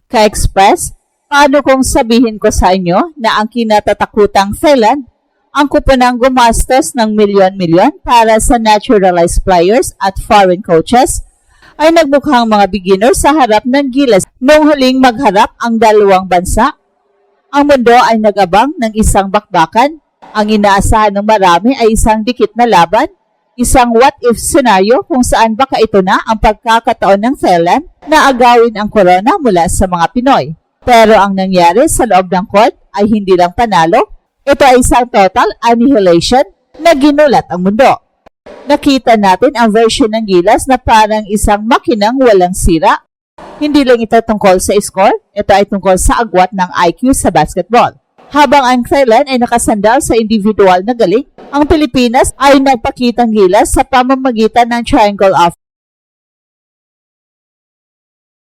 Ka-Express, paano kung sabihin ko sa inyo na ang kinatatakutang Thailand ang kupunang gumastos ng milyon-milyon para sa naturalized players at foreign coaches ay nagmukhang mga beginners sa harap ng gilas nung huling magharap ang dalawang bansa. Ang mundo ay nag-abang ng isang bakbakan. Ang inaasahan ng marami ay isang dikit na laban, isang what-if scenario kung saan baka ito na ang pagkakataon ng Thailand na agawin ang corona mula sa mga Pinoy. Pero ang nangyari sa loob ng court ay hindi lang panalo, ito ay isang total annihilation na ginulat ang mundo. Nakita natin ang version ng gilas na parang isang makinang walang sira. Hindi lang ito tungkol sa score, ito ay tungkol sa agwat ng IQ sa basketball. Habang ang Thailand ay nakasandal sa individual na galing, ang Pilipinas ay nagpakitang gilas sa pamamagitan ng triangle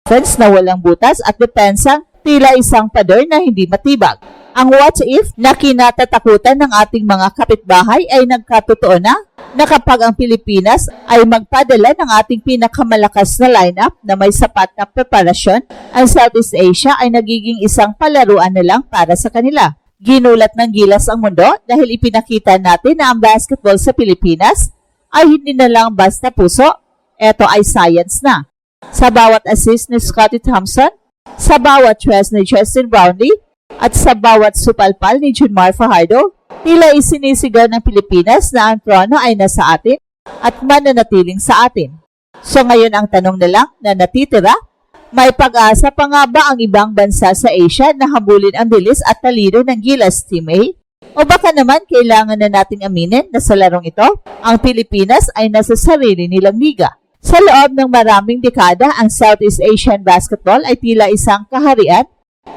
offense na walang butas at depensang tila isang pader na hindi matibag. Ang what if na kinatatakutan ng ating mga kapitbahay ay nagkatotoo na kapag ang Pilipinas ay magpadala ng ating pinakamalakas na lineup na may sapat na preparasyon, ang Southeast Asia ay nagiging isang palaruan na lang para sa kanila. Ginulat ng gilas ang mundo dahil ipinakita natin na ang basketball sa Pilipinas ay hindi na lang basta puso, ito ay science na. Sa bawat assist ni Scottie Thompson, sa bawat tres ni Justin Brownlee, at sa bawat supalpal ni Junmar Fajardo, tila isinisigaw ng Pilipinas na ang trono ay nasa atin at mananatiling sa atin. So ngayon ang tanong na lang na natitira, may pag-asa pa nga ba ang ibang bansa sa Asia na habulin ang bilis at talino ng gilas Team A? O baka naman kailangan na nating aminin na sa larong ito, ang Pilipinas ay nasa sarili nilang liga. Sa loob ng maraming dekada, ang Southeast Asian basketball ay tila isang kaharian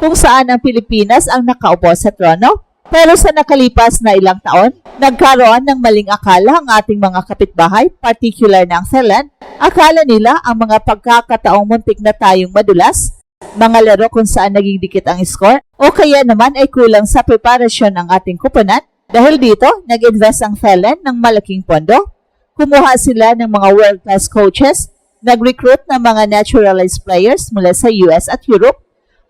kung saan ang Pilipinas ang nakaupo sa trono. Pero sa nakalipas na ilang taon, nagkaroon ng maling akala ang ating mga kapitbahay, particular ng Thailand. Akala nila ang mga pagkakataong muntik na tayong madulas, mga laro kung saan naging dikit ang score, o kaya naman ay kulang sa preparasyon ng ating kupunan. Dahil dito, nag-invest ang Thailand ng malaking pondo. Kumuha sila ng mga world-class coaches, nag-recruit ng mga naturalized players mula sa US at Europe,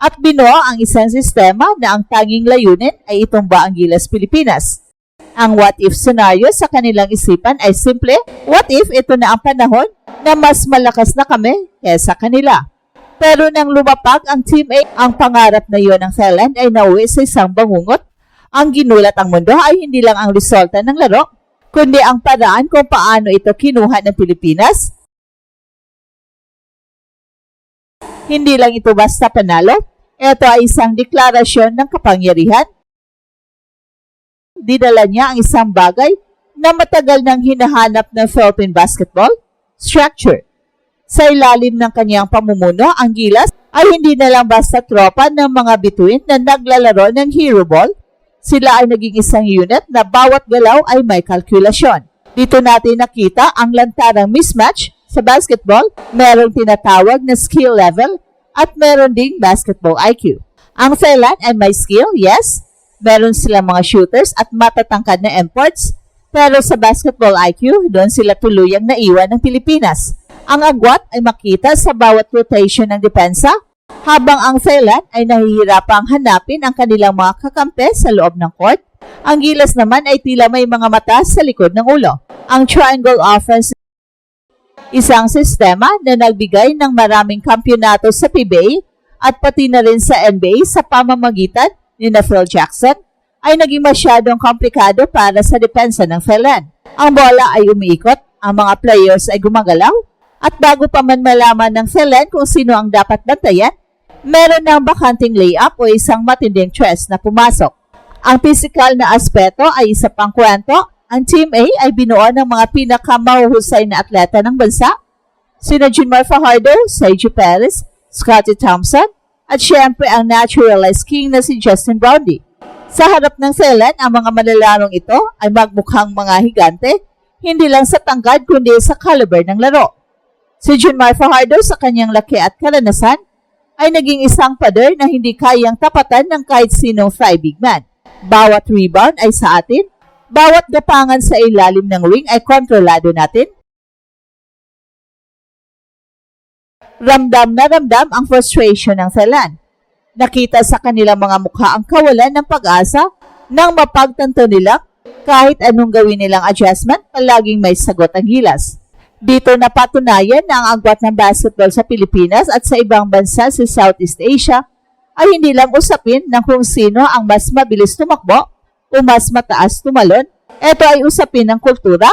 at binuo ang isang sistema na ang tanging layunin ay itumba ang gilas Pilipinas. Ang what-if scenario sa kanilang isipan ay simple, what if ito na ang panahon na mas malakas na kami kesa kanila? Pero nang lumapag ang Team A, ang pangarap na iyon ng Thailand ay nauwi sa isang bangungot. Ang ginulat ang mundo ay hindi lang ang resulta ng laro, kundi ang paraan kung paano ito kinuha ng Pilipinas. Hindi lang ito basta panalo, ito ay isang deklarasyon ng kapangyarihan. Dinala niya ang isang bagay na matagal nang hinahanap ng Philippine basketball, structure. Sa ilalim ng kanyang pamumuno, ang gilas ay hindi na lang basta tropa ng mga bituin na naglalaro ng hero ball. Sila ay naging isang unit na bawat galaw ay may kalkulasyon. Dito natin nakita ang lantarang mismatch sa basketball, merong tinatawag na skill level at meron ding basketball IQ. Ang Thailand ay may skill, yes. Meron silang mga shooters at matatangkad na imports. Pero sa basketball IQ, doon sila tuluyang naiwan ng Pilipinas. Ang agwat ay makita sa bawat rotation ng depensa, habang ang Thailand ay nahihirapang hanapin ang kanilang mga kakampi sa loob ng court. Ang gilas naman ay tila may mga mata sa likod ng ulo. Ang triangle offense, isang sistema na nagbigay ng maraming kampyonato sa PBA at pati na rin sa NBA sa pamamagitan ni Phil Jackson, ay naging masyadong komplikado para sa depensa ng Thailand. Ang bola ay umiikot, ang mga players ay gumagalaw, at bago pa man malaman ng Thailand kung sino ang dapat bantayan, meron ng bakanting layup o isang matinding tres na pumasok. Ang physical na aspeto ay isa pang kwento. Ang Team A ay binuo ng mga pinakamahuhusay na atleta ng bansa, sina Junmar Fajardo, Sergio Perez, Scottie Thompson, at syempre ang naturalized king na si Justin Brownlee. Sa harap ng Thailand, ang mga malalarong ito ay magmukhang mga higante, hindi lang sa tangkad kundi sa caliber ng laro. Si Junmar Fajardo sa kanyang laki at karanasan ay naging isang pader na hindi kayang tapatan ng kahit sinong thigh big man. Bawat rebound ay sa atin, bawat gapangan sa ilalim ng ring ay kontrolado natin. Ramdam na ramdam ang frustration ng Thailand. Nakita sa kanilang mga mukha ang kawalan ng pag-asa nang mapagtanto nila kahit anong gawin nilang adjustment, palaging may sagot ang Gilas. Dito napatunayan na ang agwat ng basketball sa Pilipinas at sa ibang bansa sa Southeast Asia ay hindi lang usapin ng kung sino ang mas mabilis tumakbo o mas mataas tumalon. Ito ay usapin ng kultura.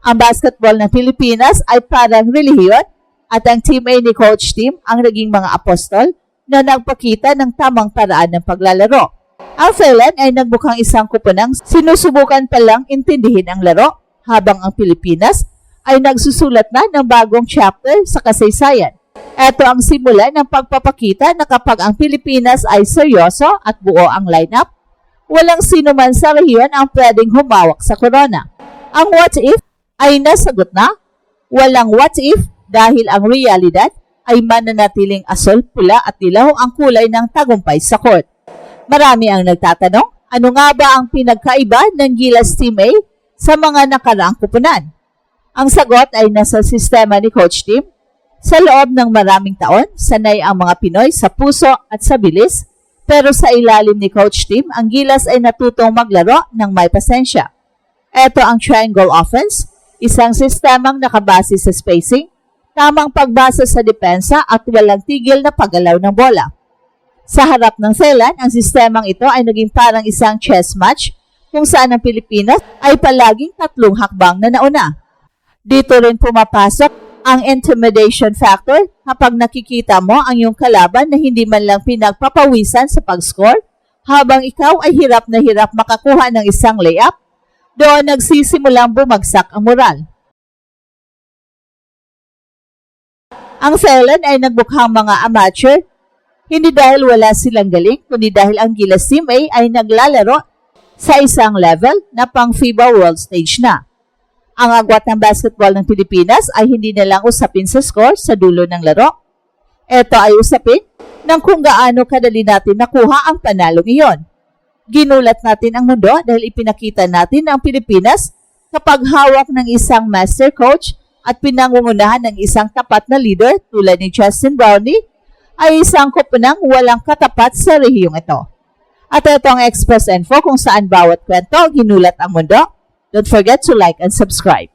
Ang basketball ng Pilipinas ay parang relihiyon at ang Team A ni Coach Tim ang naging mga apostol na nagpakita ng tamang paraan ng paglalaro. Ang Thailand ay nagmukhang isang kupunang sinusubukan palang intindihin ang laro, habang ang Pilipinas ay nagsusulat na ng bagong chapter sa kasaysayan. Ito ang simula ng pagpapakita na kapag ang Pilipinas ay seryoso at buo ang lineup, walang sino man sa rehiyon ang pwedeng humawak sa corona. Ang what if ay nasagot na. Walang what if dahil ang realidad ay mananatiling asol, pula at dilaw ang kulay ng tagumpay sa court. Marami ang nagtatanong, ano nga ba ang pinagkaiba ng Gilas Team A sa mga nakaraang kupunan? Ang sagot ay nasa sistema ni Coach Tim. Sa loob ng maraming taon, sanay ang mga Pinoy sa puso at sa bilis, pero sa ilalim ni Coach Tim, ang Gilas ay natutong maglaro ng may pasensya. Ito ang triangle offense, isang sistemang nakabase sa spacing, tamang pagbasa sa depensa at walang tigil na paggalaw ng bola. Sa harap ng Thailand, ang sistemang ito ay naging parang isang chess match kung saan ang Pilipinas ay palaging 3 hakbang na nauna. Dito rin pumapasok ang intimidation factor kapag nakikita mo ang iyong kalaban na hindi man lang pinagpapawisan sa pag-score habang ikaw ay hirap na hirap makakuha ng isang layup, doon nagsisimulang bumagsak ang moral. Ang Thailand ay nagbukhang mga amateur, hindi dahil wala silang galing, kundi dahil ang Gilas Team A ay naglalaro sa isang level na pang FIBA World Stage na. Ang agwat ng basketball ng Pilipinas ay hindi na lang usapin sa score sa dulo ng laro. Ito ay usapin ng kung gaano kadali natin nakuha ang panalo ngayon. Ginulat natin ang mundo dahil ipinakita natin ang Pilipinas kapag hawak ng isang master coach at pinangungunahan ng isang tapat na leader tulad ni Justin Brownlee, ay isang kupunang walang katapat sa rehiyong ito. At ito ang Express Info kung saan bawat kwento ginulat ang mundo. Don't forget to like and subscribe.